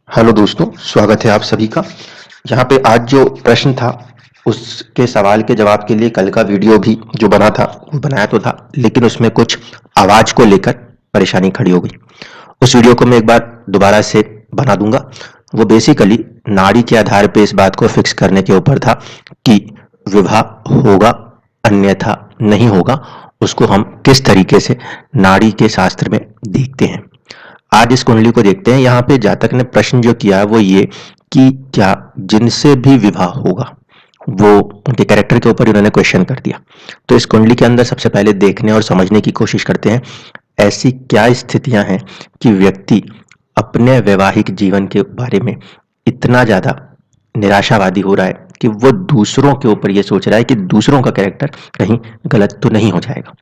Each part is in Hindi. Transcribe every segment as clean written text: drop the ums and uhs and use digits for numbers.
हेलो दोस्तों, स्वागत है आप सभी का। यहाँ पे आज जो प्रश्न था उसके सवाल के जवाब के लिए कल का वीडियो भी जो बना था वो बनाया तो था, लेकिन उसमें कुछ आवाज को लेकर परेशानी खड़ी हो गई। उस वीडियो को मैं एक बार दोबारा से बना दूंगा। वो बेसिकली नाड़ी के आधार पे इस बात को फिक्स करने के ऊपर था कि विवाह होगा अन्यथा नहीं होगा, उसको हम किस तरीके से नाड़ी के शास्त्र में देखते हैं। आज इस कुंडली को देखते हैं। यहाँ पे जातक ने प्रश्न जो किया है वो ये कि क्या जिनसे भी विवाह होगा, वो उनके कैरेक्टर के ऊपर उन्होंने क्वेश्चन कर दिया। तो इस कुंडली के अंदर सबसे पहले देखने और समझने की कोशिश करते हैं ऐसी क्या स्थितियां हैं कि व्यक्ति अपने वैवाहिक जीवन के बारे में इतना ज्यादा निराशावादी हो रहा है कि वो दूसरों के ऊपर ये सोच रहा है कि दूसरों का कैरेक्टर कहीं गलत तो नहीं हो जाएगा।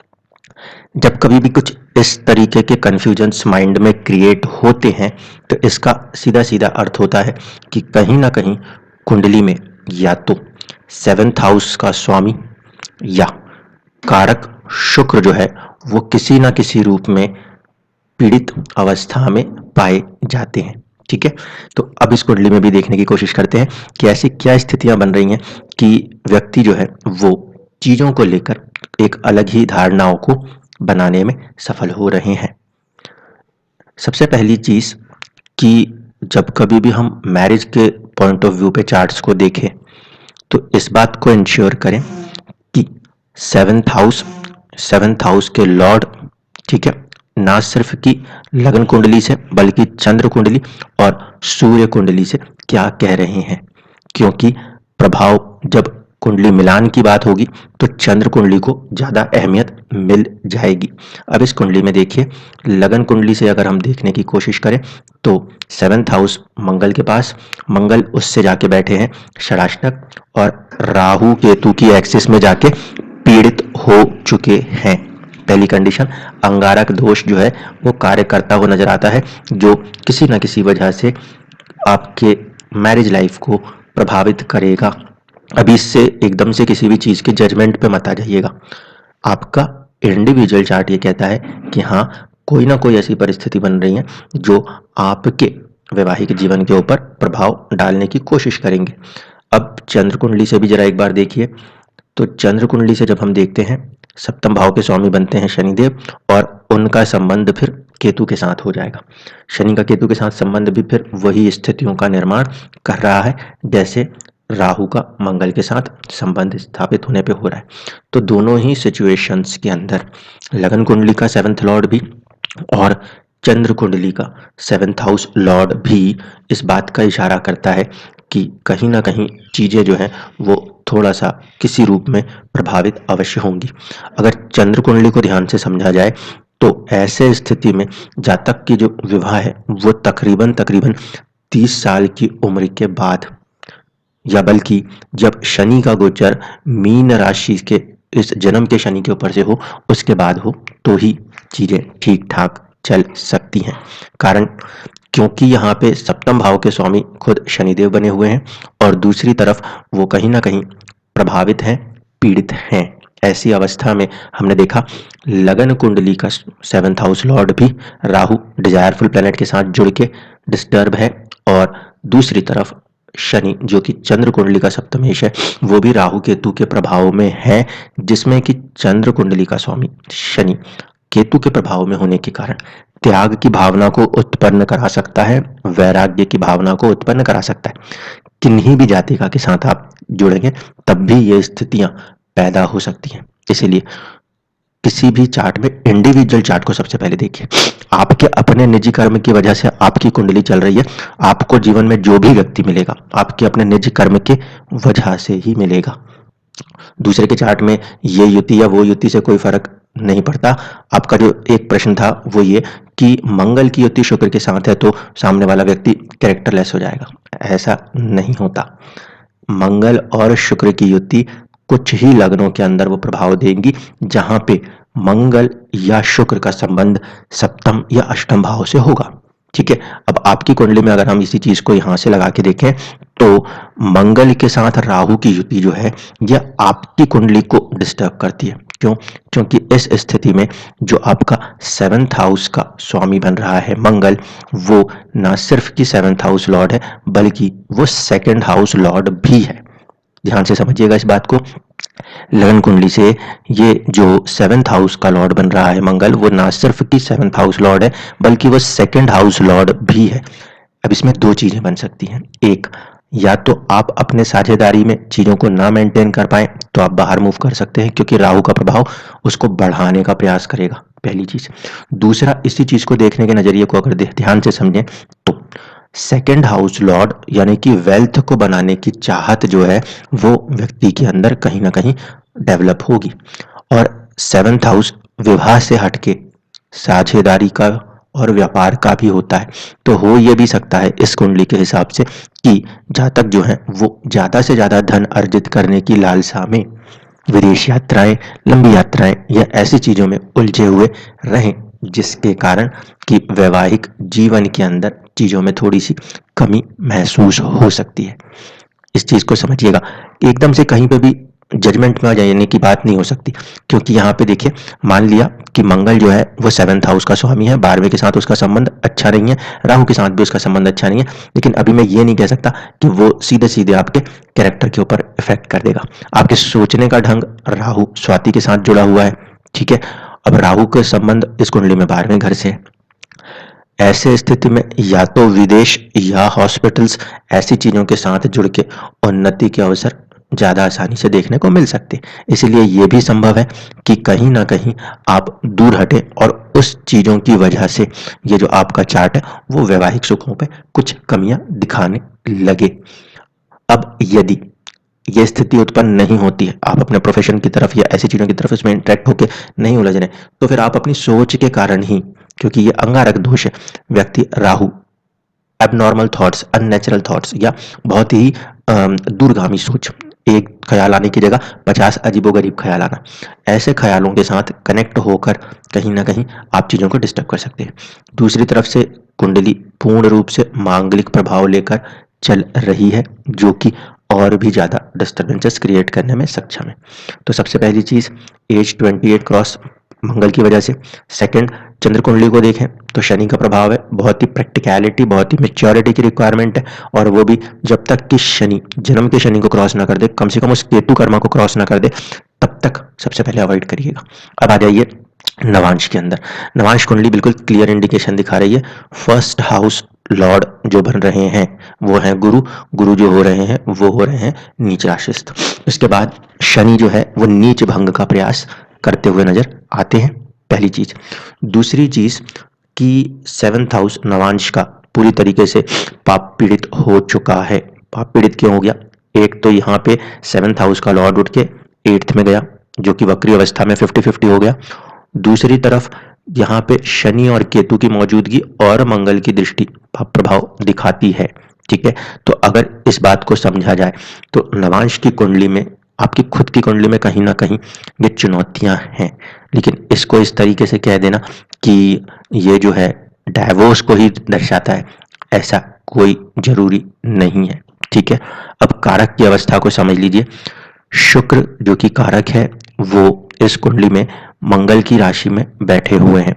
जब कभी भी कुछ इस तरीके के कंफ्यूजन्स माइंड में क्रिएट होते हैं तो इसका सीधा सीधा अर्थ होता है कि कहीं ना कहीं कुंडली में या तो सेवेंथ हाउस का स्वामी या कारक शुक्र जो है वो किसी ना किसी रूप में पीड़ित अवस्था में पाए जाते हैं। ठीक है, तो अब इस कुंडली में भी देखने की कोशिश करते हैं कि ऐसी क्या स्थितियां बन रही हैं कि व्यक्ति जो है वो चीजों को लेकर एक अलग ही धारणाओं को बनाने में सफल हो रहे हैं। सबसे पहली चीज कि जब कभी भी हम मैरिज के पॉइंट ऑफ व्यू पे चार्ट्स को देखें तो इस बात को इंश्योर करें कि सेवेंथ हाउस के लॉर्ड, ठीक है, ना सिर्फ कि लग्न कुंडली से बल्कि चंद्र कुंडली और सूर्य कुंडली से क्या कह रहे हैं, क्योंकि प्रभाव जब कुंडली मिलान की बात होगी तो चंद्र कुंडली को ज्यादा अहमियत मिल जाएगी। अब इस कुंडली में देखिए, लगन कुंडली से अगर हम देखने की कोशिश करें तो सेवेंथ हाउस मंगल के पास, मंगल उससे जाके बैठे हैं षडाष्टक और राहु केतु की एक्सिस में जाके पीड़ित हो चुके हैं। पहली कंडीशन, अंगारक दोष जो है वो कार्य करता हुआ नजर आता है, जो किसी न किसी वजह से आपके मैरिज लाइफ को प्रभावित करेगा। अभी इससे एकदम से किसी भी चीज के जजमेंट पे मत आ जाइएगा। आपका इंडिविजुअल चार्ट ये कहता है कि हाँ, कोई ना कोई ऐसी परिस्थिति बन रही है जो आपके वैवाहिक जीवन के ऊपर प्रभाव डालने की कोशिश करेंगे। अब चंद्र कुंडली से भी जरा एक बार देखिए, तो चंद्र कुंडली से जब हम देखते हैं, सप्तम भाव के स्वामी बनते हैं शनिदेव और उनका संबंध फिर केतु के साथ हो जाएगा। शनि का केतु के साथ संबंध भी फिर वही स्थितियों का निर्माण कर रहा है जैसे राहु का मंगल के साथ संबंध स्थापित होने पे हो रहा है। तो दोनों ही सिचुएशंस के अंदर लगन कुंडली का सेवेंथ लॉर्ड भी और चंद्र कुंडली का सेवेंथ हाउस लॉर्ड भी इस बात का इशारा करता है कि कहीं ना कहीं चीजें जो है वो थोड़ा सा किसी रूप में प्रभावित अवश्य होंगी। अगर चंद्र कुंडली को ध्यान से समझा जाए तो ऐसे स्थिति में जातक की जो विवाह है वो तकरीबन तकरीबन 30 साल की उम्र के बाद, या बल्कि जब शनि का गोचर मीन राशि के इस जन्म के शनि के ऊपर से हो उसके बाद हो तो ही चीजें ठीक ठाक चल सकती हैं। कारण क्योंकि यहाँ पे सप्तम भाव के स्वामी खुद शनिदेव बने हुए हैं और दूसरी तरफ वो कहीं ना कहीं प्रभावित हैं, पीड़ित हैं। ऐसी अवस्था में हमने देखा लगन कुंडली का सेवेंथ हाउस लॉर्ड भी राहु डिजायरफुल प्लेनेट के साथ जुड़ के डिस्टर्ब है और दूसरी तरफ शनि जो कि चंद्र कुंडली का सप्तमेश है वो भी राहु केतु के प्रभाव में है, जिसमें कि चंद्र कुंडली का स्वामी शनि केतु के प्रभाव में होने के कारण त्याग की भावना को उत्पन्न करा सकता है, वैराग्य की भावना को उत्पन्न करा सकता है। किन्हीं भी जातिका के साथ आप जुड़ेंगे तब भी ये स्थितियां पैदा हो सकती हैं। इसीलिए किसी भी चार्ट में इंडिविजुअल चार्ट को सबसे पहले देखिए। आपके अपने निजी कर्म की वजह से आपकी कुंडली चल रही है, आपको जीवन में जो भी व्यक्ति मिलेगा आपके अपने निजी कर्म के वजह से ही मिलेगा। दूसरे के चार्ट में ये युति या वो युति से कोई फर्क नहीं पड़ता। आपका जो एक प्रश्न था वो ये कि मंगल की युति शुक्र के साथ है तो सामने वाला व्यक्ति कैरेक्टरलेस हो जाएगा, ऐसा नहीं होता। मंगल और शुक्र की युति कुछ ही लग्नों के अंदर वो प्रभाव देंगी जहां पे मंगल या शुक्र का संबंध सप्तम या अष्टम भाव से होगा। ठीक है, अब आपकी कुंडली में अगर हम इसी चीज को यहां से लगा के देखें तो मंगल के साथ राहु की युति जो है यह आपकी कुंडली को डिस्टर्ब करती है, क्यों? क्योंकि इस स्थिति में जो आपका 7th हाउस का स्वामी बन रहा है मंगल, वो ना सिर्फ कि 7th हाउस लॉर्ड है बल्कि वो 2nd हाउस लॉर्ड भी है। ध्यान से समझिएगा इस बात को। लगन कुंडली से ये जो 7th हाउस का लॉर्ड बन रहा है मंगल, वो ना सिर्फ कि 7th हाउस लॉर्ड है बल्कि वो 2nd हाउस लॉर्ड भी है। अब इसमें दो चीजें बन सकती हैं। एक, या तो आप अपने साझेदारी में चीजों को ना मेंटेन कर पाए तो आप बाहर मूव कर सकते हैं, क्योंकि राहु का प्रभाव उसको बढ़ाने का प्रयास करेगा, पहली चीज। दूसरा, इसी चीज को देखने के नजरिए को अगर ध्यान से समझें तो 2nd हाउस लॉर्ड यानी कि वेल्थ को बनाने की चाहत जो है वो व्यक्ति के अंदर कहीं ना कहीं डेवलप होगी। और 7th हाउस विवाह से हटके साझेदारी का और व्यापार का भी होता है। तो हो ये भी सकता है इस कुंडली के हिसाब से कि जातक जो है वो ज्यादा से ज्यादा धन अर्जित करने की लालसा में विदेश यात्राएं, लंबी यात्राएं या ऐसी चीजों में उलझे हुए रहें, जिसके कारण कि वैवाहिक जीवन के अंदर चीजों में थोड़ी सी कमी महसूस हो सकती है। इस चीज को समझिएगा। एकदम से कहीं पे भी जजमेंट में आ जाने की बात नहीं हो सकती, क्योंकि यहाँ पे देखिए, मान लिया कि मंगल जो है वो 7th हाउस का स्वामी है, 12वें के साथ उसका संबंध अच्छा नहीं है, राहु के साथ भी उसका संबंध अच्छा नहीं है, लेकिन अभी मैं ये नहीं कह सकता कि वो सीधे सीधे आपके कैरेक्टर के ऊपर इफेक्ट कर देगा। आपके सोचने का ढंग राहु स्वाति के साथ जुड़ा हुआ है, ठीक है। अब राहु का संबंध इस कुंडली में 12वें घर से है। ऐसे स्थिति में या तो विदेश या हॉस्पिटल्स ऐसी चीजों के साथ जुड़ के उन्नति के अवसर ज्यादा आसानी से देखने को मिल सकते। इसलिए ये भी संभव है कि कहीं ना कहीं आप दूर हटे और उस चीजों की वजह से ये जो आपका चार्ट है वो वैवाहिक सुखों पे कुछ कमियां दिखाने लगे। अब यदि ये स्थिति उत्पन्न नहीं होती है, आप अपने प्रोफेशन की तरफ या ऐसी चीजों की तरफ इसमें इंटरेक्ट होकर नहीं उलझ रहे, तो फिर आप अपनी सोच के कारण ही, क्योंकि ये अंगारक दोष है, व्यक्ति Rahu abnormal thoughts, unnatural thoughts या बहुत ही दूरगामी सोच, एक ख्याल आने की जगह 50 अजीबोगरीब ख्याल आना, ऐसे ख्यालों के साथ कनेक्ट होकर कहीं ना कहीं आप चीजों को डिस्टर्ब कर सकते हैं। दूसरी तरफ से कुंडली पूर्ण रूप से मांगलिक प्रभाव लेकर चल रही है, जो कि और भी ज्यादा डिस्टर्बेंसेस क्रिएट करने में सक्षम है। तो सबसे पहली चीज, एज 28 क्रॉस मंगल की वजह से। सेकंड, चंद्र कुंडली को देखें तो शनि का प्रभाव है, बहुत ही प्रैक्टिकलिटी, बहुत ही मेच्योरिटी की रिक्वायरमेंट है, और वो भी जब तक कि शनि जन्म के शनि को क्रॉस ना कर दे, कम से कम उस केतु कर्मा को क्रॉस ना कर दे, तब तक सबसे पहले अवॉइड करिएगा। अब आ जाइए नवांश के अंदर। नवांश कुंडली बिल्कुल क्लियर इंडिकेशन दिखा रही है। फर्स्ट हाउस लॉर्ड जो बन रहे हैं वो हैं गुरु, गुरु जो हो रहे हैं वो हो रहे हैं नीच राशिस्थ। इसके बाद शनि जो है वो नीच भंग का प्रयास करते हुए नजर आते हैं, पहली चीज। दूसरी चीज कि 7th हाउस नवांश का पूरी तरीके से पाप पीड़ित हो चुका है। पाप पीड़ित क्यों हो गया? एक तो यहाँ पे 7th हाउस का लॉर्ड उठ के 8th में गया, जो कि वक्री अवस्था में 50-50 हो गया। दूसरी तरफ यहाँ पे शनि और केतु की मौजूदगी और मंगल की दृष्टि प्रभाव दिखाती है, ठीक है। तो अगर इस बात को समझा जाए तो नवांश की कुंडली में, आपकी खुद की कुंडली में कहीं ना कहीं ये चुनौतियां हैं, लेकिन इसको इस तरीके से कह देना कि ये जो है डाइवोर्स को ही दर्शाता है, ऐसा कोई जरूरी नहीं है, ठीक है। अब कारक की अवस्था को समझ लीजिए। शुक्र जो कि कारक है वो इस कुंडली में मंगल की राशि में बैठे हुए हैं,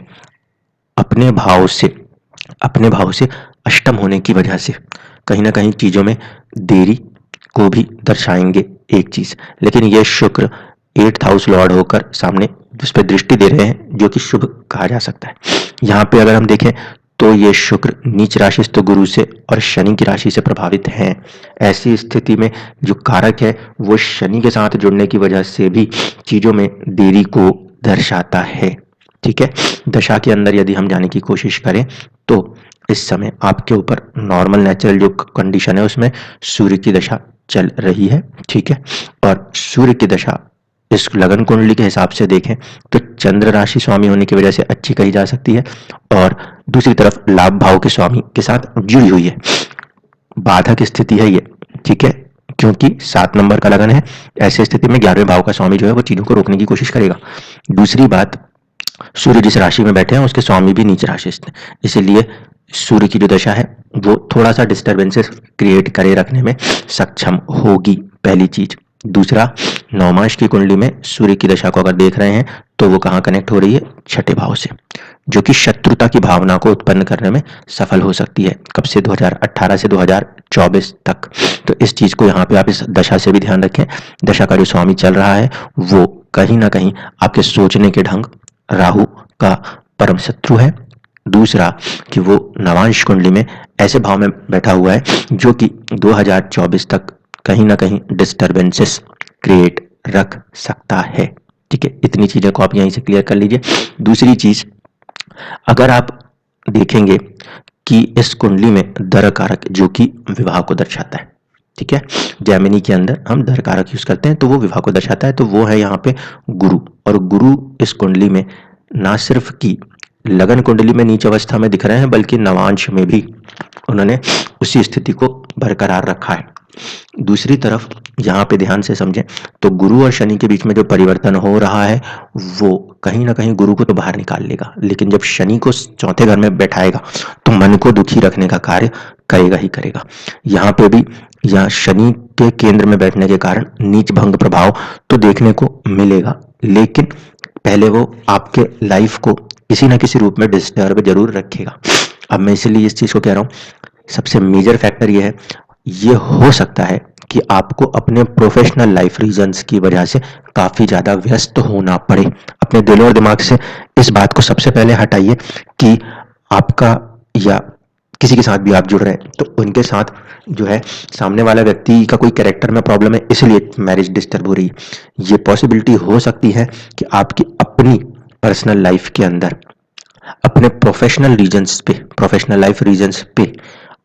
अपने भाव से अष्टम होने की वजह से कहीं ना कहीं चीजों में देरी को भी दर्शाएंगे, एक चीज। लेकिन ये शुक्र 8th हाउस लॉर्ड होकर सामने जिस पे दृष्टि दे रहे हैं, जो कि शुभ कहा जा सकता है। यहाँ पे अगर हम देखें तो ये शुक्र नीच राशिस्थ गुरु से और शनि की राशि से प्रभावित हैं। ऐसी स्थिति में जो कारक है वो शनि के साथ जुड़ने की वजह से भी चीजों में देरी को दर्शाता है, ठीक है। दशा के अंदर यदि हम जाने की कोशिश करें तो इस समय आपके ऊपर नॉर्मल नेचुरल जो कंडीशन है उसमें सूर्य की दशा चल रही है, ठीक है। और सूर्य की दशा इस लगन कुंडली के हिसाब से देखें तो चंद्र राशि स्वामी होने की वजह से अच्छी कही जा सकती है, और दूसरी तरफ लाभ भाव के स्वामी के साथ जुड़ी हुई है। बाधक स्थिति है ये, ठीक है, क्योंकि 7 नंबर का लगन है। ऐसी स्थिति में 11वें भाव का स्वामी जो है वो चीजों को रोकने की कोशिश करेगा। दूसरी बात, सूर्य जिस राशि में बैठे हैं उसके स्वामी भी नीच राशि, इसीलिए सूर्य की जो दशा है वो थोड़ा सा डिस्टर्बेंसेस क्रिएट करे रखने में सक्षम होगी, पहली चीज, दूसरा, नवमांश की कुंडली में सूर्य की दशा को अगर देख रहे हैं तो वो कहाँ कनेक्ट हो रही है, छठे भाव से, जो कि शत्रुता की भावना को उत्पन्न करने में सफल हो सकती है। कब से? 2018 से 2024 तक। तो इस चीज को यहाँ पे आप इस दशा से भी ध्यान रखें। दशा का जो स्वामी चल रहा है वो कहीं ना कहीं आपके सोचने के ढंग, राहु का परम शत्रु है। दूसरा कि वो नवांश कुंडली में ऐसे भाव में बैठा हुआ है जो कि 2024 तक कहीं ना कहीं डिस्टर्बेंसेस क्रिएट रख सकता है। ठीक है, इतनी चीजें को आप यहीं से क्लियर कर लीजिए। दूसरी चीज, अगर आप देखेंगे कि इस कुंडली में दर कारक जो कि विवाह को दर्शाता है, ठीक है, जैमिनी के अंदर हम दर कारक यूज करते हैं तो वो विवाह को दर्शाता है, तो वो है यहाँ पे गुरु। और गुरु इस कुंडली में ना सिर्फ कि लगन कुंडली में नीच अवस्था में दिख रहे हैं बल्कि नवांश में भी उन्होंने उसी स्थिति को बरकरार रखा है। दूसरी तरफ यहाँ पे ध्यान से समझें तो गुरु और शनि के बीच में जो परिवर्तन हो रहा है वो कहीं ना कहीं गुरु को तो बाहर निकाल लेगा, लेकिन जब शनि को चौथे घर में बैठाएगा तो मन को दुखी रखने का कार्य करेगा ही करेगा। यहाँ पे भी यहाँ शनि के केंद्र में बैठने के कारण नीच भंग प्रभाव तो देखने को मिलेगा, लेकिन पहले वो आपके लाइफ को किसी ना किसी रूप में डिस्टर्ब जरूर रखेगा। अब मैं इसलिए इस चीज को कह रहा हूँ, सबसे मेजर फैक्टर ये है, ये हो सकता है कि आपको अपने प्रोफेशनल लाइफ रीजंस की वजह से काफी ज्यादा व्यस्त होना पड़े। अपने दिल और दिमाग से इस बात को सबसे पहले हटाइए कि आपका या किसी के साथ भी आप जुड़ रहे हैं तो उनके साथ जो है सामने वाला व्यक्ति का कोई कैरेक्टर में प्रॉब्लम है इसलिए मैरिज डिस्टर्ब हो रही है। ये पॉसिबिलिटी हो सकती है कि आपकी अपनी पर्सनल लाइफ के अंदर अपने प्रोफेशनल रीजन्स पे, प्रोफेशनल लाइफ रीजन्स पे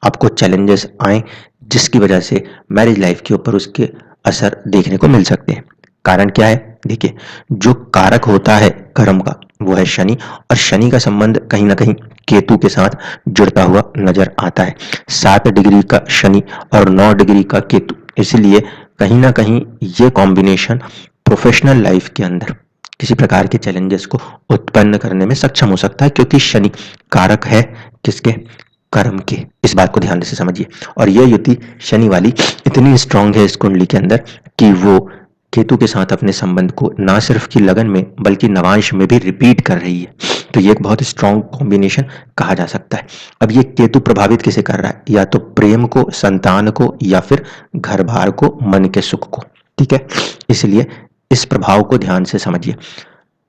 आपको चैलेंजेस आए जिसकी वजह से मैरिज लाइफ के ऊपर उसके असर देखने को मिल सकते हैं। कारण क्या है? देखिए, जो कारक होता है कर्म का वो है शनि, और शनि का संबंध कहीं ना कहीं केतु के साथ जुड़ता हुआ नजर आता है। 7 डिग्री का शनि और 9 डिग्री का केतु, इसलिए कहीं ना कहीं ये कॉम्बिनेशन प्रोफेशनल लाइफ के अंदर किसी प्रकार के चैलेंजेस को उत्पन्न करने में सक्षम हो सकता है, क्योंकि शनि कारक है किसके? कर्म के। इस बात को ध्यान से समझिए। और यह युति शनि वाली इतनी स्ट्रांग है इस कुंडली के अंदर कि वो केतु के साथ अपने संबंध को ना सिर्फ की लगन में बल्कि नवांश में भी रिपीट कर रही है। तो ये एक बहुत स्ट्रांग कॉम्बिनेशन कहा जा सकता है। अब ये केतु प्रभावित किसे कर रहा है? या तो प्रेम को, संतान को, या फिर घर बार को, मन के सुख को। ठीक है, इसलिए इस प्रभाव को ध्यान से समझिए।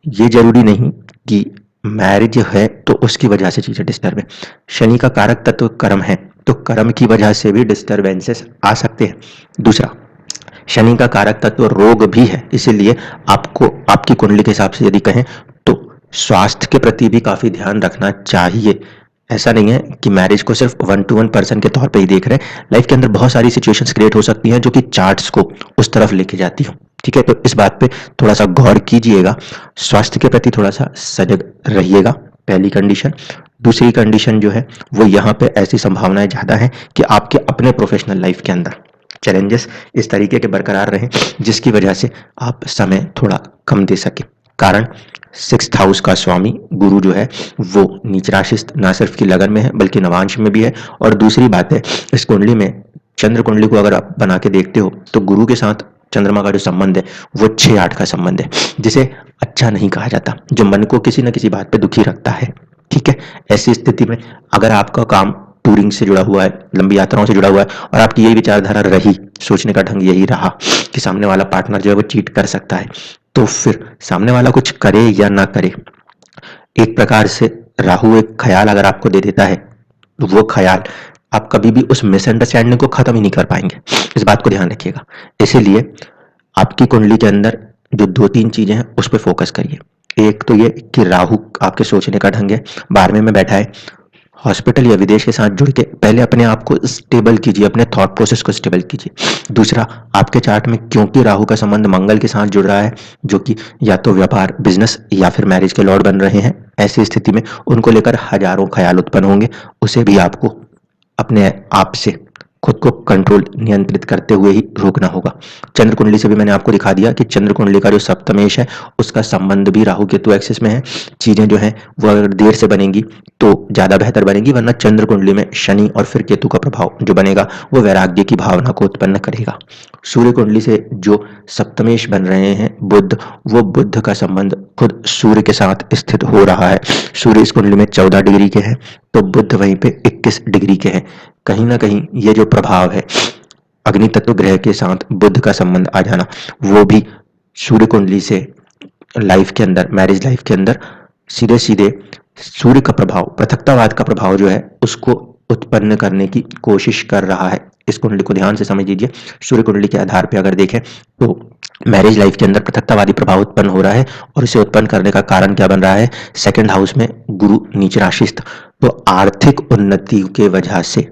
ये जरूरी नहीं कि मैरिज है तो उसकी वजह से चीजें डिस्टर्ब है। शनि का कारक तत्व कर्म है तो कर्म की वजह से भी डिस्टर्बेंसेस आ सकते हैं। दूसरा, शनि का कारक तत्व रोग भी है, इसीलिए आपको आपकी कुंडली के हिसाब से यदि कहें तो स्वास्थ्य के प्रति भी काफी ध्यान रखना चाहिए। ऐसा नहीं है कि मैरिज को सिर्फ 1 to 1 पर्सन के तौर पे ही देख रहे हैं। लाइफ के अंदर बहुत सारी सिचुएशंस क्रिएट हो सकती हैं जो कि चार्ट्स को उस तरफ लेके जाती हो। ठीक है, तो इस बात पे थोड़ा सा गौर कीजिएगा, स्वास्थ्य के प्रति थोड़ा सा सजग रहिएगा, पहली कंडीशन। दूसरी कंडीशन जो है वो यहाँ पे ऐसी संभावनाएं ज्यादा है कि आपके अपने प्रोफेशनल लाइफ के अंदर चैलेंजेस इस तरीके के बरकरार रहें जिसकी वजह से आप समय थोड़ा कम दे सके। कारण 6th हाउस का स्वामी गुरु जो है वो नीच राशि ना सिर्फ की लगन में है बल्कि नवांश में भी है। और दूसरी बात है, इस कुंडली में चंद्र कुंडली को अगर आप बना के देखते हो तो गुरु के साथ चंद्रमा का जो संबंध है वो 6-8 का संबंध है, जिसे अच्छा नहीं कहा जाता, जो मन को किसी न किसी बात पे दुखी रखता है। ठीक है, ऐसी स्थिति में अगर आपका काम टूरिंग से जुड़ा हुआ है, लंबी यात्राओं से जुड़ा हुआ है, और आपकी यही विचारधारा रही, सोचने का ढंग यही रहा कि सामने वाला पार्टनर जो है वो चीट कर सकता है, तो फिर सामने वाला कुछ करे या ना करे, एक प्रकार से राहु एक ख्याल अगर आपको दे देता है तो वो ख्याल आप कभी भी उस मिसअंडरस्टैंडिंग को खत्म ही नहीं कर पाएंगे। इस बात को ध्यान रखिएगा। इसीलिए आपकी कुंडली के अंदर जो 2-3 चीजें हैं उस पर फोकस करिए। एक तो ये कि राहु आपके सोचने का ढंग है, 12वें में बैठा है, हॉस्पिटल या विदेश के साथ जुड़ के पहले अपने आप को स्टेबल कीजिए, अपने थॉट प्रोसेस को स्टेबल कीजिए। दूसरा, आपके चार्ट में क्योंकि राहु का संबंध मंगल के साथ जुड़ रहा है जो कि या तो व्यापार, बिजनेस या फिर मैरिज के लॉर्ड बन रहे हैं, ऐसी स्थिति में उनको लेकर हजारों ख्याल उत्पन्न होंगे, उसे भी आपको अपने आप से खुद को कंट्रोल नियंत्रित करते हुए ही रोकना होगा। चंद्र कुंडली से भी मैंने आपको दिखा दिया कि चंद्र कुंडली का जो सप्तमेश है उसका संबंध भी राहु केतु एक्सिस में है। चीजें जो है वो अगर देर से बनेंगी तो ज्यादा बेहतर बनेगी, वरना चंद्र कुंडली में शनि और फिर केतु का प्रभाव जो बनेगा वो वैराग्य की भावना को उत्पन्न करेगा। सूर्य कुंडली से जो सप्तमेश बन रहे हैं बुध, वो बुध का संबंध खुद सूर्य के साथ स्थित हो रहा है। सूर्य इस कुंडली में 14 डिग्री के हैं तो बुध वहीं पे 21 डिग्री के हैं। कहीं ना कहीं ये जो प्रभाव है अग्नि तत्व ग्रह के साथ बुध का संबंध आ जाना, वो भी सूर्य कुंडली से लाइफ के अंदर, मैरिज लाइफ के अंदर सीधे सीधे सूर्य का प्रभाव, पृथकतावाद का प्रभाव जो है उसको उत्पन्न करने की कोशिश कर रहा है। इस कुंडली को ध्यान से समझ लीजिए। सूर्य कुंडली के आधार पर अगर देखें तो मैरिज लाइफ के अंदर पृथकतावादी प्रभाव उत्पन्न हो रहा है और इसे उत्पन्न करने का कारण क्या बन रहा है? सेकंड हाउस में गुरु नीच राशिस्थ। तो आर्थिक उन्नति के वजह से,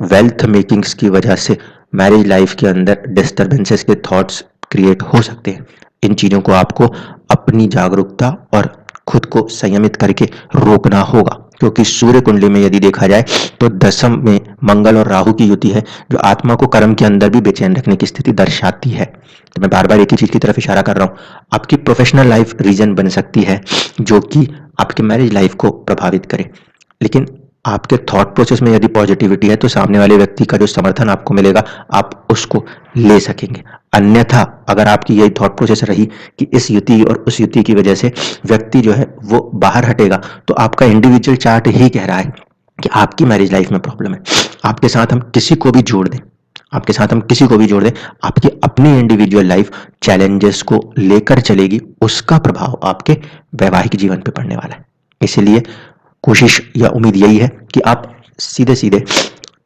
वेल्थ मेकिंग्स की वजह से मैरिज लाइफ के अंदर डिस्टर्बेंसेस के थॉट्स क्रिएट हो सकते हैं। इन चीजों को आपको अपनी जागरूकता और खुद को संयमित करके रोकना होगा, क्योंकि सूर्य कुंडली में यदि देखा जाए तो दशम में मंगल और राहु की युति है जो आत्मा को कर्म के अंदर भी बेचैन रखने की स्थिति दर्शाती है। तो मैं बार बार एक ही चीज की तरफ इशारा कर रहा हूं, आपकी प्रोफेशनल लाइफ रीजन बन सकती है जो कि आपके मैरिज लाइफ को प्रभावित करे, लेकिन आपके थॉट प्रोसेस में यदि पॉजिटिविटी है तो सामने वाले व्यक्ति का जो समर्थन आपको मिलेगा आप उसको ले सकेंगे। अन्यथा अगर आपकी यही थॉट प्रोसेस रही कि इस युति और उस युति की वजह से व्यक्ति जो है वो बाहर हटेगा, तो आपका इंडिविजुअल चार्ट ही कह रहा है कि आपकी मैरिज लाइफ में प्रॉब्लम है। आपके साथ हम किसी को भी जोड़ दें, आपके साथ हम किसी को भी जोड़ दें, आपकी अपनी इंडिविजुअल लाइफ चैलेंजेस को लेकर चलेगी, उसका प्रभाव आपके वैवाहिक जीवन पे पड़ने वाला है। इसलिए कोशिश या उम्मीद यही है कि आप सीधे सीधे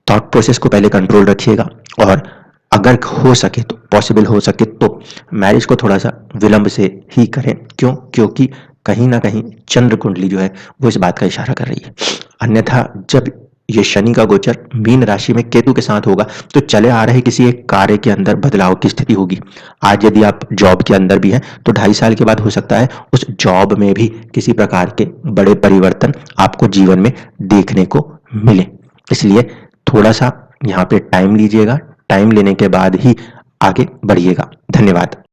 थॉट प्रोसेस को पहले कंट्रोल रखिएगा और अगर हो सके तो, पॉसिबल हो सके तो मैरिज को थोड़ा सा विलंब से ही करें। क्यों? क्योंकि कहीं ना कहीं चंद्र कुंडली जो है वो इस बात का इशारा कर रही है। अन्यथा जब ये शनि का गोचर मीन राशि में केतु के साथ होगा तो चले आ रहे किसी एक कार्य के अंदर बदलाव की स्थिति होगी। आज यदि आप जॉब के अंदर भी हैं तो 2.5 साल के बाद हो सकता है उस जॉब में भी किसी प्रकार के बड़े परिवर्तन आपको जीवन में देखने को मिले। इसलिए थोड़ा सा यहाँ पे टाइम लीजिएगा, टाइम लेने के बाद ही आगे बढ़िएगा। धन्यवाद।